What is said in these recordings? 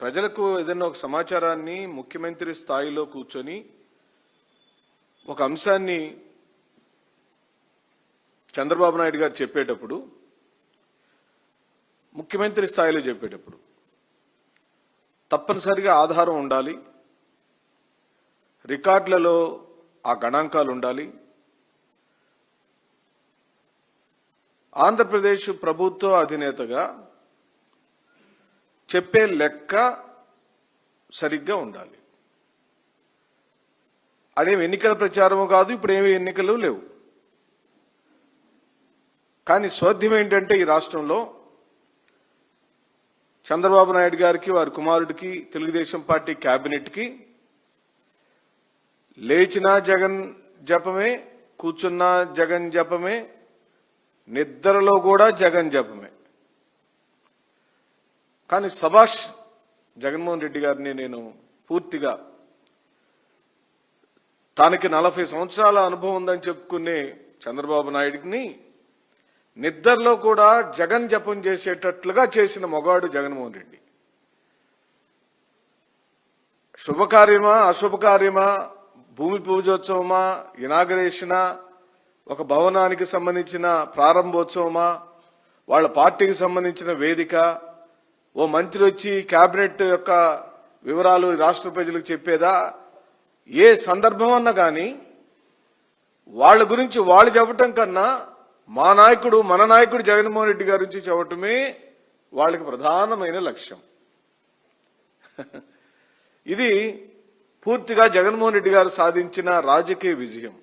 ప్రజలకు ఏదైనా ఒక సమాచారాన్ని ముఖ్యమంత్రి స్థాయిలో కూర్చొని ఒక అంశాన్ని చంద్రబాబు నాయుడు గారు చెప్పేటప్పుడు, ముఖ్యమంత్రి స్థాయిలో చెప్పేటప్పుడు తప్పనిసరిగా ఆధారం ఉండాలి, రికార్డులలో ఆ గణాంకాలు ఉండాలి. ఆంధ్రప్రదేశ్ ప్రభుత్వ అధినేతగా చెప్పే లెక్క సరిగ్గా ఉండాలి. అదేం ఎన్నికల ప్రచారము కాదు, ఇప్పుడు ఏమి ఎన్నికలు లేవు. కానీ స్వాధ్యం ఏంటంటే ఈ రాష్ట్రంలో చంద్రబాబు నాయుడు గారికి, వారి కుమారుడికి, తెలుగుదేశం పార్టీ కేబినెట్కి లేచినా జగన్ జపమే, కూర్చున్నా జగన్ జపమే, నిద్రలో కూడా జగన్ జపమే. కానీ సభాష్ జగన్మోహన్ రెడ్డి గారిని నేను పూర్తిగా, తనకి 40 సంవత్సరాల అనుభవం ఉందని చెప్పుకునే చంద్రబాబు నాయుడిని నిద్రలో కూడా జగన్ జపం చేసేటట్లుగా చేసిన మొగాడు జగన్మోహన్ రెడ్డి. శుభకార్యమా అశుభకార్యమా, భూమి పూజోత్సవమా, ఇనాగరేషనా, ఒక భవనానికి సంబంధించిన ప్రారంభోత్సవమా, వాళ్ళ పార్టీకి సంబంధించిన వేదిక, ఓ మంత్రి వచ్చి కేబినెట్ యొక్క వివరాలు రాష్ట్ర ప్రజలకు చెప్పేదా, ఏ సందర్భం అన్నా కానీ వాళ్ళ గురించి వాళ్ళు చెప్పటం కన్నా మన నాయకుడు జగన్మోహన్ రెడ్డి గారి గురించి చెప్పటమే వాళ్ళకి ప్రధానమైన లక్ష్యం. ఇది పూర్తిగా జగన్మోహన్ రెడ్డి గారు సాధించిన రాజకీయ విజయం.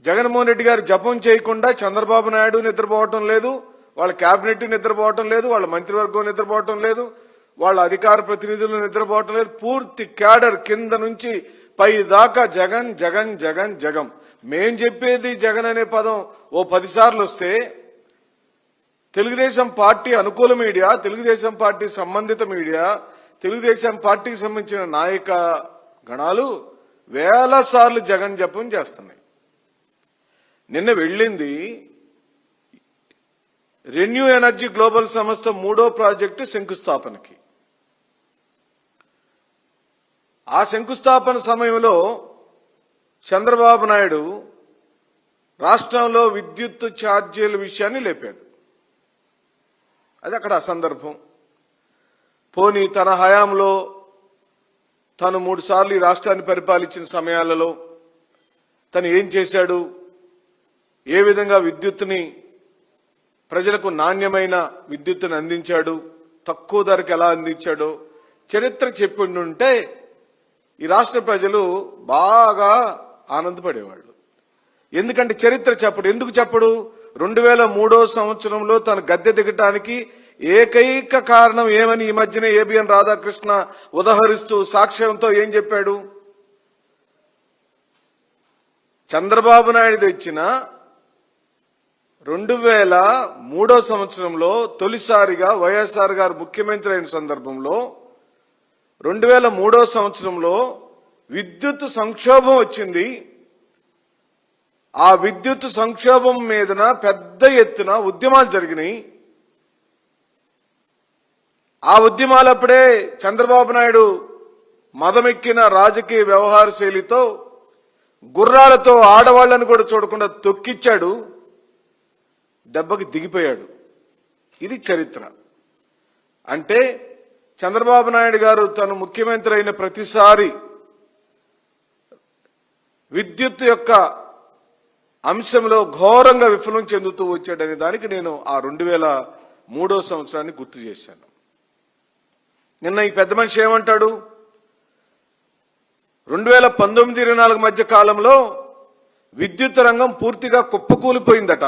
జగన్మోహన్ రెడ్డి గారు జపం చేయకుండా చంద్రబాబు నాయుడు నిద్రపోవటం లేదు, వాళ్ళ కేబినెట్ నిద్రపోవటం లేదు, వాళ్ళ మంత్రివర్గం నిద్రపోవటం లేదు, వాళ్ళ అధికార ప్రతినిధులు నిద్రపోవటం లేదు. పూర్తి క్యాడర్ కింద నుంచి పై దాకా జగన్ జగన్ జగన్ జగన్. మేం చెప్పేది జగన్ అనే పదం ఓ 10 సార్లు వస్తే తెలుగుదేశం పార్టీ అనుకూల మీడియా, తెలుగుదేశం పార్టీ సంబంధిత మీడియా, తెలుగుదేశం పార్టీకి సంబంధించిన నాయక గణాలు వేల సార్లు జగన్ జపం చేస్తున్నాయి. నిన్న వెళ్ళింది రెన్యూ ఎనర్జీ గ్లోబల్ సంస్థ 3వ ప్రాజెక్టు శంకుస్థాపనకి. ఆ శంకుస్థాపన సమయంలో చంద్రబాబు నాయుడు రాష్ట్రంలో విద్యుత్ ఛార్జీల విషయాన్ని లేపాడు. అది అక్కడ అసందర్భం. పోనీ తన హయాంలో తను 3 సార్లు ఈ రాష్ట్రాన్ని పరిపాలించిన సమయాలలో తను ఏం చేశాడు, ఏ విధంగా విద్యుత్తుని, ప్రజలకు నాణ్యమైన విద్యుత్తుని అందించాడు, తక్కువ ధరకు ఎలా అందించాడో చరిత్ర చెప్పిండుంటే ఈ రాష్ట్ర ప్రజలు బాగా ఆనందపడేవాళ్ళు. ఎందుకంటే చరిత్ర చెప్పడు. ఎందుకు చెప్పడు? 2003వ సంవత్సరంలో తను గద్దె దిగటానికి ఏకైక కారణం ఏమని ఈ మధ్యనే ఏబిఎన్ రాధాకృష్ణ ఉదహరిస్తూ సాక్ష్యంతో ఏం చెప్పాడు? చంద్రబాబు నాయుడు తెచ్చిన 2003వ సంవత్సరంలో తొలిసారిగా వైఎస్ఆర్ గారు ముఖ్యమంత్రి అయిన సందర్భంలో 2003వ సంవత్సరంలో విద్యుత్ సంక్షోభం వచ్చింది. ఆ విద్యుత్ సంక్షోభం మీదన పెద్ద ఎత్తున ఉద్యమాలు జరిగినాయి. ఆ ఉద్యమాలప్పుడే చంద్రబాబు నాయుడు మదమెక్కిన రాజకీయ వ్యవహార శైలితో గుర్రాలతో ఆడవాళ్లను కూడా చూడకుండా తొక్కిచ్చాడు, దెబ్బకి దిగిపోయాడు. ఇది చరిత్ర. అంటే చంద్రబాబు నాయుడు గారు తను ముఖ్యమంత్రి అయిన ప్రతిసారి విద్యుత్ యొక్క అంశంలో ఘోరంగా విఫలం చెందుతూ వచ్చాడనే దానికి నేను ఆ 2003వ సంవత్సరాన్ని గుర్తు చేశాను. నిన్న ఈ పెద్ద మనిషి ఏమంటాడు? 2019-24 మధ్య కాలంలో విద్యుత్ రంగం పూర్తిగా కుప్పకూలిపోయిందట.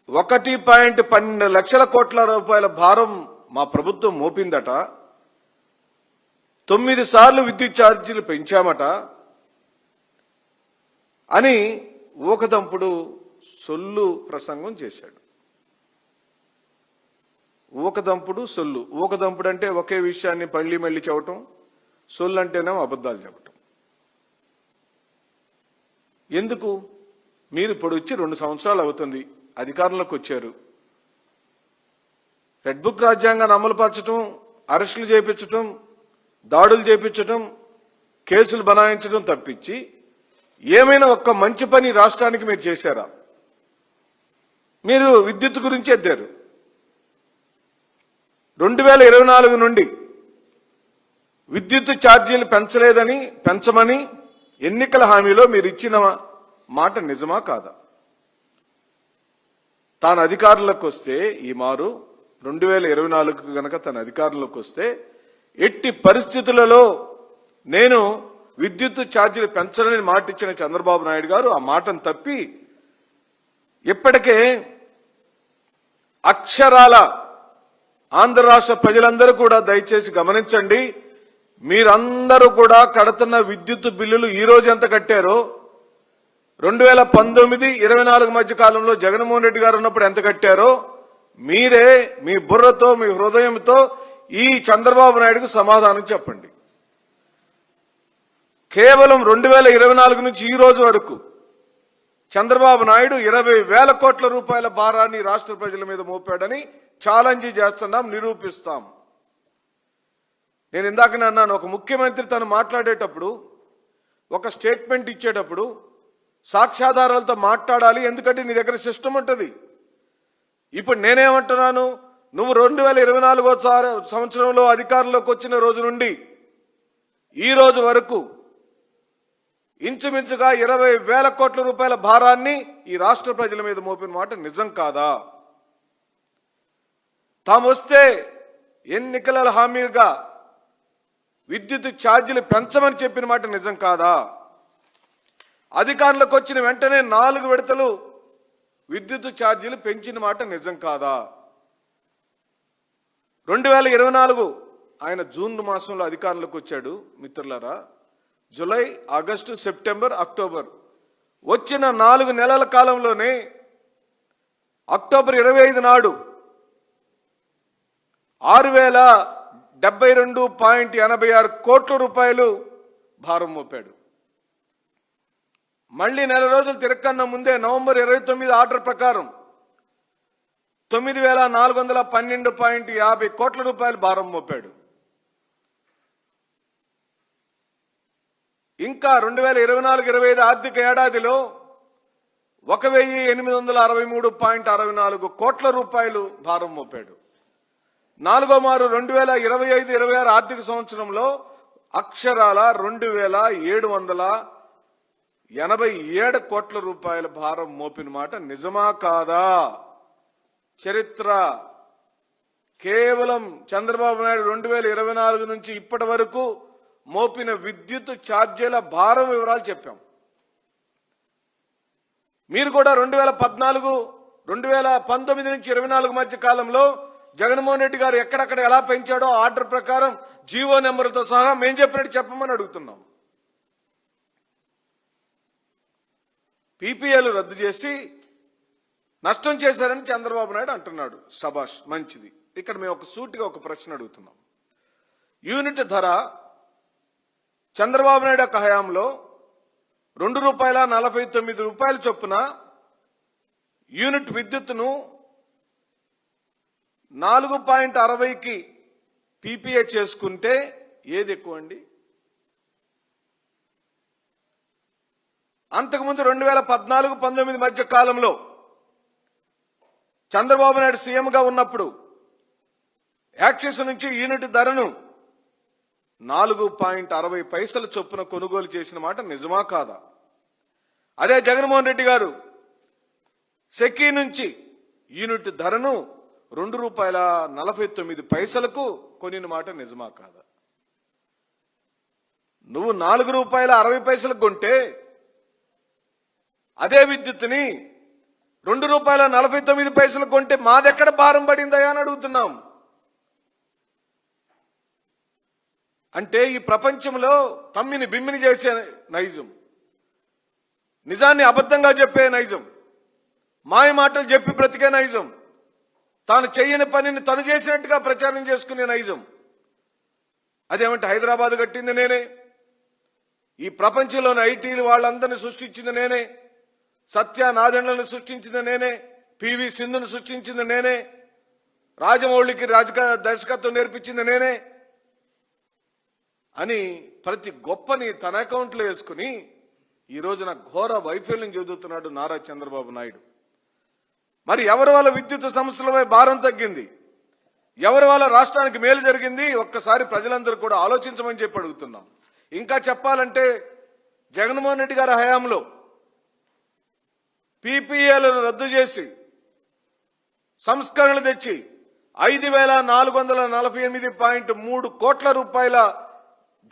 1.12 లక్షల కోట్ల రూపాయల భారం మా ప్రభుత్వం మోపిందట. 9 సార్లు విద్యుత్ ఛార్జీలు పెంచామట అని ఊకదంపుడు సొల్లు ప్రసంగం చేశాడు. ఊకదంపుడు సొల్లు. ఊకదంపుడు అంటే ఒకే విషయాన్ని మళ్ళీ చెప్పటం, సొల్లు అంటేనేమో అబద్ధాలు చెప్పటం. ఎందుకు? మీరు ఇప్పుడు వచ్చి 2 సంవత్సరాలు అవుతుంది, అధికారంలోకి వచ్చారు. రెడ్ బుక్ రాజ్యాంగాన్ని అమలుపరచడం, అరెస్టులు చేయించడం, దాడులు చేయించడం, కేసులు బనాయించడం తప్పించి ఏమైనా ఒక్క మంచి పని రాష్ట్రానికి మీరు చేశారా? మీరు విద్యుత్ గురించి ఎద్దారు. 2024 నుండి విద్యుత్ ఛార్జీలు పెంచమని ఎన్నికల హామీలో మీరు ఇచ్చిన మాట నిజమా కాదా? తాను అధికారంలోకి వస్తే ఈ మారు 2024 గనక తన అధికారంలోకి వస్తే ఎట్టి పరిస్థితులలో నేను విద్యుత్ ఛార్జీలు పెంచనని మాట ఇచ్చిన చంద్రబాబు నాయుడు గారు ఆ మాటను తప్పి ఇప్పటికే అక్షరాల ఆంధ్ర రాష్ట్ర ప్రజలందరూ కూడా దయచేసి గమనించండి. మీరందరూ కూడా కడుతున్న విద్యుత్ బిల్లులు ఈ రోజు ఎంత కట్టారో 2019-24 మధ్య కాలంలో జగన్మోహన్ రెడ్డి గారు ఉన్నప్పుడు ఎంత కట్టారో మీరే మీ బుర్రతో మీ హృదయంతో ఈ చంద్రబాబు నాయుడుకు సమాధానం చెప్పండి. కేవలం 2024 నుంచి ఈ రోజు వరకు చంద్రబాబు నాయుడు 20,000 కోట్ల రూపాయల భారాన్ని రాష్ట్ర ప్రజల మీద మోపాడని ఛాలెంజ్ చేస్తున్నాం, నిరూపిస్తాం. నేను ఇందాకనే అన్నాను, ఒక ముఖ్యమంత్రి తను మాట్లాడేటప్పుడు, ఒక స్టేట్మెంట్ ఇచ్చేటప్పుడు సాక్ష్యాధారాలతో మాట్లాడాలి. ఎందుకంటే నీ దగ్గర సిస్టమ్ ఉంటుంది. ఇప్పుడు నేనేమంటున్నాను, నువ్వు 2024 సంవత్సరంలో అధికారంలోకి వచ్చిన రోజు నుండి ఈ రోజు వరకు ఇంచుమించుగా 20,000 కోట్ల రూపాయల భారాన్ని ఈ రాష్ట్ర ప్రజల మీద మోపిన మాట నిజం కాదా? తాము వస్తే ఎన్నికల హామీగా విద్యుత్ ఛార్జీలు పెంచమని చెప్పిన మాట నిజం కాదా? అధికారంలోకి వచ్చిన వెంటనే 4 విడతలు విద్యుత్ ఛార్జీలు పెంచిన మాట నిజం కాదా? 2024 ఆయన జూన్ మాసంలో అధికారంలోకి వచ్చాడు మిత్రులారా. జూలై, ఆగస్టు, సెప్టెంబర్, అక్టోబర్ వచ్చిన 4 నెలల కాలంలోనే అక్టోబర్ 25 నాడు 6,072.86 కోట్ల రూపాయలు భారం మోపాడు. మళ్లీ నెల రోజులు తిరక్కన్న ముందే నవంబర్ 29 ఆర్డర్ ప్రకారం 9,412.50 కోట్ల రూపాయలు భారం మోపాడు. ఇంకా 2024-25 ఆర్థిక ఏడాదిలో 1,863.64 కోట్ల రూపాయలు భారం మోపాడు. 4వ మారు 2025-26 ఆర్థిక సంవత్సరంలో అక్షరాల 2,787 కోట్ల రూపాయల భారం మోపిన మాట నిజమా కాదా? చరిత్ర కేవలం చంద్రబాబు నాయుడు 2024 నుంచి ఇప్పటి వరకు మోపిన విద్యుత్ ఛార్జీల భారం వివరాలు చెప్పాం. మీరు కూడా 2019 నుంచి 24 మధ్య కాలంలో జగన్మోహన్ రెడ్డి గారు ఎక్కడెక్కడ ఎలా పెంచాడో ఆర్డర్ ప్రకారం జీవో నెంబర్లతో సహా మేం చెప్పినట్టు చెప్పమని అడుగుతున్నాం. పీపీఏలు రద్దు చేసి నష్టం చేశారని చంద్రబాబు నాయుడు అంటున్నాడు. శభాష్, మంచిది. ఇక్కడ మేము సూటిగా ఒక ప్రశ్న అడుగుతున్నాం. యూనిట్ ధర చంద్రబాబు నాయుడు యొక్క హయాంలో ₹2.49 చొప్పున యూనిట్ విద్యుత్తును 4.60కి పీపీఏ చేసుకుంటే ఏది ఎక్కువ అండి? అంతకుముందు 2014-19 మధ్య కాలంలో చంద్రబాబు నాయుడు సీఎంగా ఉన్నప్పుడు యాక్సిస్ నుంచి యూనిట్ ధరను 4.60 చొప్పున కొనుగోలు చేసిన మాట నిజమా కాదా? అదే జగన్మోహన్ రెడ్డి గారు సెకీ నుంచి యూనిట్ ధరను ₹2.49 కొనిన మాట నిజమా కాదా? నువ్వు ₹4.60 కొంటే అదే విద్యుత్తుని ₹2.49 కొంటే మాదెక్కడ భారం పడిందయా అని అడుగుతున్నాం. అంటే ఈ ప్రపంచంలో తమ్మిని బిమ్మిని చేసే నైజం, నిజాన్ని అబద్ధంగా చెప్పే నైజం, మాయ మాటలు చెప్పి బ్రతికే నైజం, తాను చెయ్యని పనిని తను చేసినట్టుగా ప్రచారం చేసుకునే నైజం. అదేమంటే హైదరాబాద్ కట్టింది నేనే, ఈ ప్రపంచంలోని ఐటీలు వాళ్ళందరినీ సృష్టించింది నేనే, సత్య నాదెండ్లను సృష్టించింది నేనే, పివి సింధును సృష్టించింది నేనే, రాజమౌళికి దర్శకత్వం నేర్పించింది నేనే అని ప్రతి గొప్పని తన అకౌంట్లో వేసుకుని ఈ రోజున ఘోర వైఫల్యం చెందుతున్నాడు నారా చంద్రబాబు నాయుడు. మరి ఎవరి వల్ల విద్యుత్ సంస్థలపై భారం తగ్గింది, ఎవరి వల్ల రాష్ట్రానికి మేలు జరిగింది, ఒక్కసారి ప్రజలందరూ కూడా ఆలోచించమని చెప్పి అడుగుతున్నాం. ఇంకా చెప్పాలంటే జగన్మోహన్ రెడ్డి గారి హయాంలో పీపీఏలను రద్దు చేసి సంస్కరణలు తెచ్చి 5,448.3 కోట్ల రూపాయల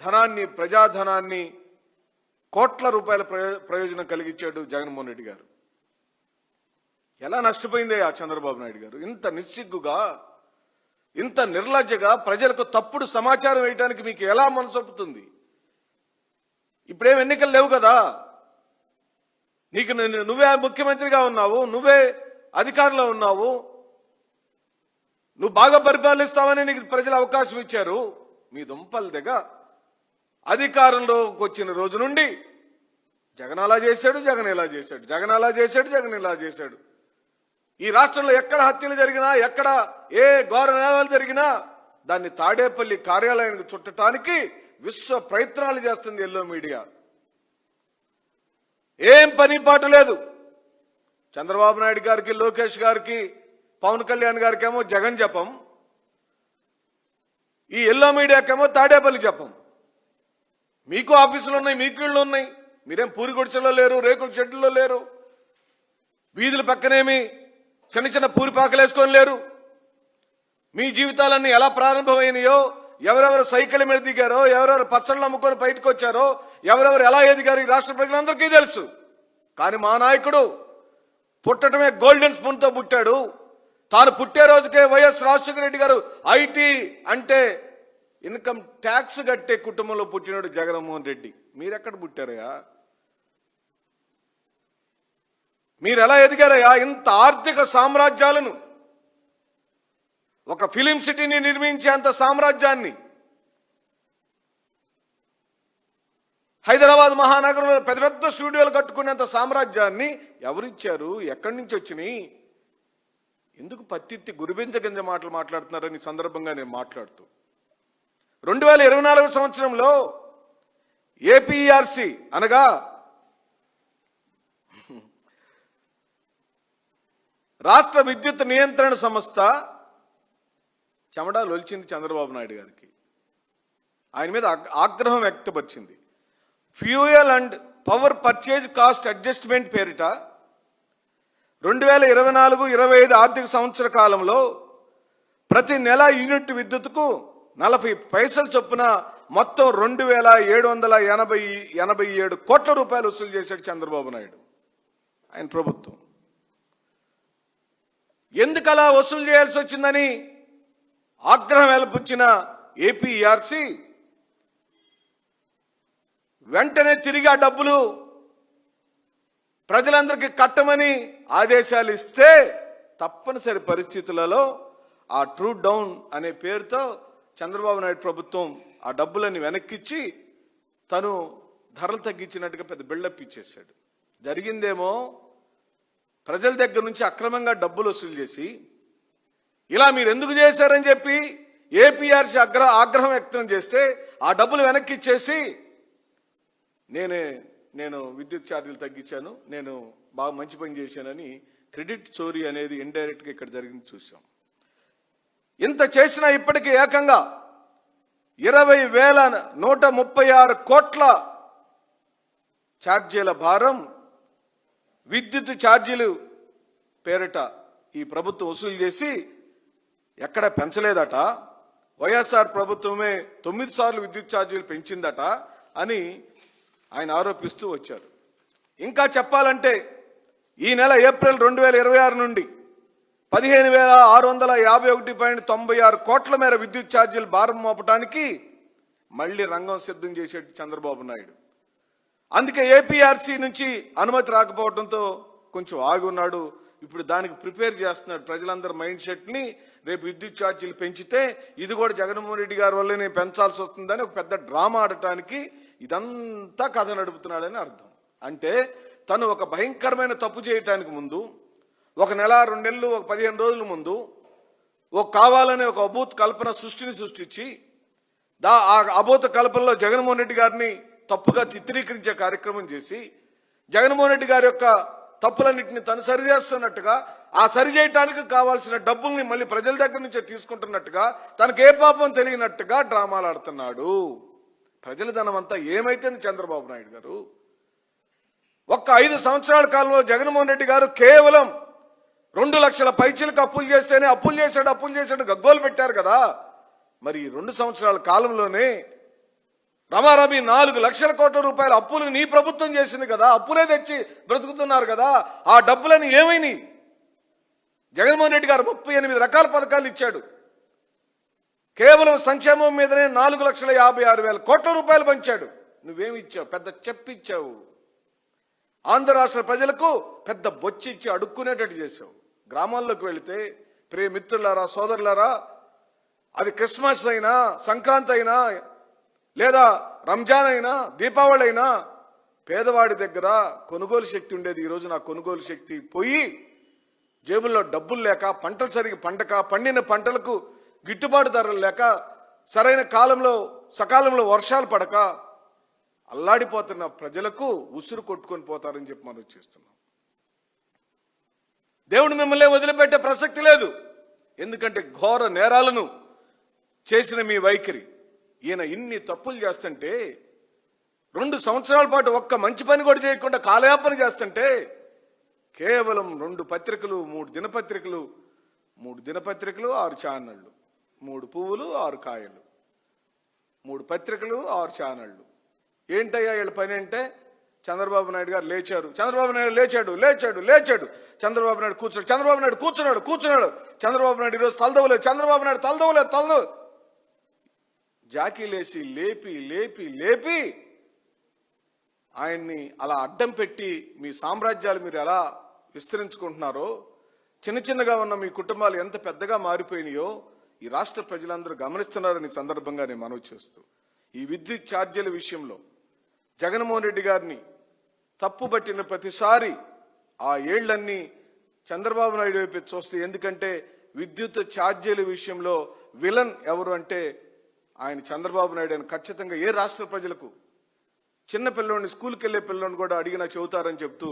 ధనాన్ని, ప్రజాధనాన్ని, కోట్ల రూపాయల ప్రయోజనం కలిగించాడు జగన్మోహన్ రెడ్డి గారు. ఎలా నష్టపోయిందే ఆ చంద్రబాబు నాయుడు గారు? ఇంత నిస్సిగ్గుగా, ఇంత నిర్లజ్జగా ప్రజలకు తప్పుడు సమాచారం వేయడానికి మీకు ఎలా మనసొప్పుతుంది? ఇప్పుడేం ఎన్నికలు లేవు కదా, నీకు నువ్వే ముఖ్యమంత్రిగా ఉన్నావు, నువ్వే అధికారంలో ఉన్నావు, నువ్వు బాగా పరిపాలిస్తావని నీకు ప్రజలు అవకాశం ఇచ్చారు. మీ దుంపల దగ్గర అధికారంలోకి వచ్చిన రోజు నుండి జగన్ అలా చేశాడు, జగన్ ఇలా చేశాడు, జగన్ అలా చేశాడు, జగన్ ఇలా చేశాడు. ఈ రాష్ట్రంలో ఎక్కడ హత్యలు జరిగినా, ఎక్కడ ఏ ఘోర నేరాలు జరిగినా దాన్ని తాడేపల్లి కార్యాలయానికి చుట్టడానికి విశ్వ ప్రయత్నాలు చేస్తుంది ఎల్లో మీడియా. ఏం పని పాటు లేదు. చంద్రబాబు నాయుడు గారికి, లోకేష్ గారికి, పవన్ కళ్యాణ్ గారికి ఏమో జగన్ జపం, ఈ ఎల్లో మీడియాకేమో తాడేపల్లి జపం. మీకు ఆఫీసులు ఉన్నాయి, మీకు ఇళ్ళు ఉన్నాయి, మీరేం పూరి గుడిచెల్లో లేరు, రేకుల షెడ్లలో లేరు, వీధుల పక్కనేమి చిన్న చిన్న పూరి పాకలు వేసుకొని లేరు. మీ జీవితాలన్నీ ఎలా ప్రారంభమైనాయో, ఎవరెవరు సైకిల్ మీద దిగారో, ఎవరెవరు పచ్చళ్ళు అమ్ముకొని బయటకు వచ్చారో, ఎవరెవరు ఎలా ఎదిగారు ఈ రాష్ట్ర ప్రజలందరికీ తెలుసు. కానీ మా నాయకుడు పుట్టడమే గోల్డెన్ స్పూన్తో పుట్టాడు. తాను పుట్టే రోజుకే వైఎస్ రాజశేఖర రెడ్డి గారు ఐటీ అంటే ఇన్కమ్ ట్యాక్స్ కట్టే కుటుంబంలో పుట్టినాడు జగన్మోహన్ రెడ్డి. మీరెక్కడ పుట్టారయ్యా? మీరు ఎలా ఎదిగారయ్యా? ఇంత ఆర్థిక సామ్రాజ్యాలను, ఒక ఫిలిం సిటీని నిర్మించేంత సామ్రాజ్యాన్ని, హైదరాబాద్ మహానగరంలో పెద్ద పెద్ద స్టూడియోలు కట్టుకునేంత సామ్రాజ్యాన్ని ఎవరిచ్చారు? ఎక్కడి నుంచి వచ్చినాయి? ఎందుకు పత్తిత్తి గురిబెంజ గంజ మాటలు మాట్లాడుతున్నారని సందర్భంగా నేను మాట్లాడుతూ 2024 సంవత్సరంలో ఏపీఆర్సీ అనగా రాష్ట్ర విద్యుత్ నియంత్రణ సంస్థ చెమడా లొలిచింది చంద్రబాబు నాయుడు గారికి. ఆయన మీద ఆగ్రహం వ్యక్తపరిచింది. Fuel and power purchase cost adjustment పేరిట 2024-25 ఆర్థిక సంవత్సర కాలంలో ప్రతి నెల యూనిట్ విద్యుత్తుకు 40 పైసలు చొప్పున మొత్తం 2,787 కోట్ల రూపాయలు వసూలు చేశాడు చంద్రబాబు నాయుడు ఆయన ప్రభుత్వం. ఎందుకు అలా వసూలు చేయాల్సి వచ్చిందని ఆగ్రహం వెలిపుచ్చిన ఏపీఆర్సీ వెంటనే తిరిగి ఆ డబ్బులు ప్రజలందరికీ కట్టమని ఆదేశాలు ఇస్తే తప్పనిసరి పరిస్థితులలో ఆ ట్రూ డౌన్ అనే పేరుతో చంద్రబాబు నాయుడు ప్రభుత్వం ఆ డబ్బులని వెనక్కిచ్చి తను ధరలు తగ్గించినట్టుగా పెద్ద బిల్డప్ ఇచ్చేశాడు. జరిగిందేమో ప్రజల దగ్గర నుంచి అక్రమంగా డబ్బులు వసూలు చేసి ఇలా మీరు ఎందుకు చేశారని చెప్పి ఏపీఆర్సీ ఆగ్రహం వ్యక్తం చేస్తే ఆ డబ్బులు వెనక్కి ఇచ్చేసి నేను విద్యుత్ ఛార్జీలు తగ్గించాను, నేను బాగా మంచి పని చేశానని క్రెడిట్ చోరీ అనేది ఇండైరెక్ట్గా ఇక్కడ జరిగింది చూసాం. ఇంత చేసినా ఇప్పటికీ ఏకంగా 20,136 కోట్ల ఛార్జీల భారం విద్యుత్ ఛార్జీలు పేరిట ఈ ప్రభుత్వం వసూలు చేసి ఎక్కడ పెంచలేదట. వైఎస్ఆర్ ప్రభుత్వమే 9 సార్లు విద్యుత్ ఛార్జీలు పెంచిందట అని ఆయన ఆరోపిస్తూ వచ్చారు. ఇంకా చెప్పాలంటే ఈ నెల ఏప్రిల్ 2026 నుండి 15,651.96 కోట్ల మేర విద్యుత్ ఛార్జీలు భారం మోపడానికి మళ్లీ రంగం సిద్ధం చేశాడు చంద్రబాబు నాయుడు. అందుకే ఏపీఆర్సీ నుంచి అనుమతి రాకపోవడంతో కొంచెం ఆగి ఉన్నాడు. ఇప్పుడు దానికి ప్రిపేర్ చేస్తున్నాడు. ప్రజలందరి మైండ్ సెట్ని రేపు విద్యుత్ ఛార్జీలు పెంచితే ఇది కూడా జగన్మోహన్ రెడ్డి గారి వల్లనే పెంచాల్సి వస్తుందని ఒక పెద్ద డ్రామా ఆడటానికి ఇదంతా కథ నడుపుతున్నాడని అర్థం. అంటే తను ఒక భయంకరమైన తప్పు చేయటానికి ముందు 1 నెల 2 నెలలు 15 రోజుల ముందు కావాలని ఒక అభూత కల్పన సృష్టించి ఆ అభూత కల్పనలో జగన్మోహన్ రెడ్డి గారిని తప్పుగా చిత్రీకరించే కార్యక్రమం చేసి జగన్మోహన్ రెడ్డి గారి యొక్క తప్పులన్నింటినీ తను సరిచేస్తున్నట్టుగా ఆ సరిచేయటానికి కావాల్సిన డబ్బుల్ని మళ్ళీ ప్రజల దగ్గర నుంచే తీసుకుంటున్నట్టుగా తనకు ఏ పాపం తెలియనట్టుగా డ్రామాలు ఆడుతున్నాడు. ప్రజల ధనం అంతా ఏమైతే చంద్రబాబు నాయుడు గారు ఒక్క 5 సంవత్సరాల కాలంలో జగన్మోహన్ రెడ్డి గారు కేవలం 2 లక్షల పైచీలకు అప్పులు చేస్తేనే అప్పులు చేశాడు గగ్గోలు పెట్టారు కదా. మరి 2 సంవత్సరాల కాలంలోనే రమారమి 4 లక్షల కోట్ల రూపాయల అప్పులు నీ ప్రభుత్వం చేసింది కదా. అప్పులే తెచ్చి బ్రతుకుతున్నారు కదా. ఆ డబ్బులని ఏమైనాయి? జగన్మోహన్ రెడ్డి గారు 38 రకాల పథకాలు ఇచ్చాడు. కేవలం సంక్షేమం మీదనే 4,56,000 కోట్ల రూపాయలు పంచాడు. నువ్వేమి ఇచ్చావు? పెద్ద చెప్పిచ్చావు. ఆంధ్ర రాష్ట్ర ప్రజలకు పెద్ద బొచ్చి ఇచ్చి అడుక్కునేటట్టు చేశావు. గ్రామాల్లోకి వెళితే ప్రియమిత్రులారా, సోదరులారా, అది క్రిస్మస్ అయినా, సంక్రాంతి అయినా, లేదా రంజాన్ అయినా, దీపావళి అయినా పేదవాడి దగ్గర కొనుగోలు శక్తి ఉండేది. ఈరోజు నా కొనుగోలు శక్తి పోయి జేబుల్లో డబ్బులు లేక, పంటలు సరిగి పండక, పండిన పంటలకు గిట్టుబాటు ధరలు లేక, సరైన కాలంలో సకాలంలో వర్షాలు పడక అల్లాడిపోతున్న ప్రజలకు ఉసురు కొట్టుకొని పోతారని చెప్పి మనం చేస్తున్నాం. దేవుడు మిమ్మల్ని వదిలిపెట్టే ప్రసక్తి లేదు. ఎందుకంటే ఘోర నేరాలను చేసిన మీ వైఖరి. ఈయన ఇన్ని తప్పులు చేస్తుంటే 2 సంవత్సరాల పాటు ఒక్క మంచి పని కూడా చేయకుండా కాలయాపన చేస్తుంటే కేవలం 2 పత్రికలు, 3 దినపత్రికలు, 6 ఛానళ్లు, 3 పువ్వులు 6 కాయలు, 3 పత్రికలు 6 ఛానళ్లు. ఏంటయ్యా వీళ్ళ పని అంటే చంద్రబాబు నాయుడు గారు లేచారు, చంద్రబాబు నాయుడు లేచాడు, చంద్రబాబు నాయుడు కూర్చున్నాడు, చంద్రబాబు నాయుడు ఈరోజు తలదవలేదు, చంద్రబాబు నాయుడు తలదవ జాకీలేసి లేపి ఆయన్ని అలా అడ్డం పెట్టి మీ సామ్రాజ్యాలు మీరు ఎలా విస్తరించుకుంటున్నారో, చిన్నగా ఉన్న మీ కుటుంబాలు ఎంత పెద్దగా మారిపోయినాయో ఈ రాష్ట్ర ప్రజలందరూ గమనిస్తున్నారని సందర్భంగా నేను మనవి చేస్తూ, ఈ విద్యుత్ ఛార్జీల విషయంలో జగన్మోహన్ రెడ్డి గారిని తప్పుబట్టిన ప్రతిసారి ఆ ఏళ్లన్నీ చంద్రబాబు నాయుడు వైపు చూస్తే, ఎందుకంటే విద్యుత్ ఛార్జీల విషయంలో విలన్ ఎవరు అంటే ఆయన చంద్రబాబు నాయుడు అని ఖచ్చితంగా ఏ రాష్ట్ర ప్రజలకు, చిన్న పిల్లోని, స్కూల్కి వెళ్లే పిల్లోని కూడా అడిగినా చెబుతారని చెప్తూ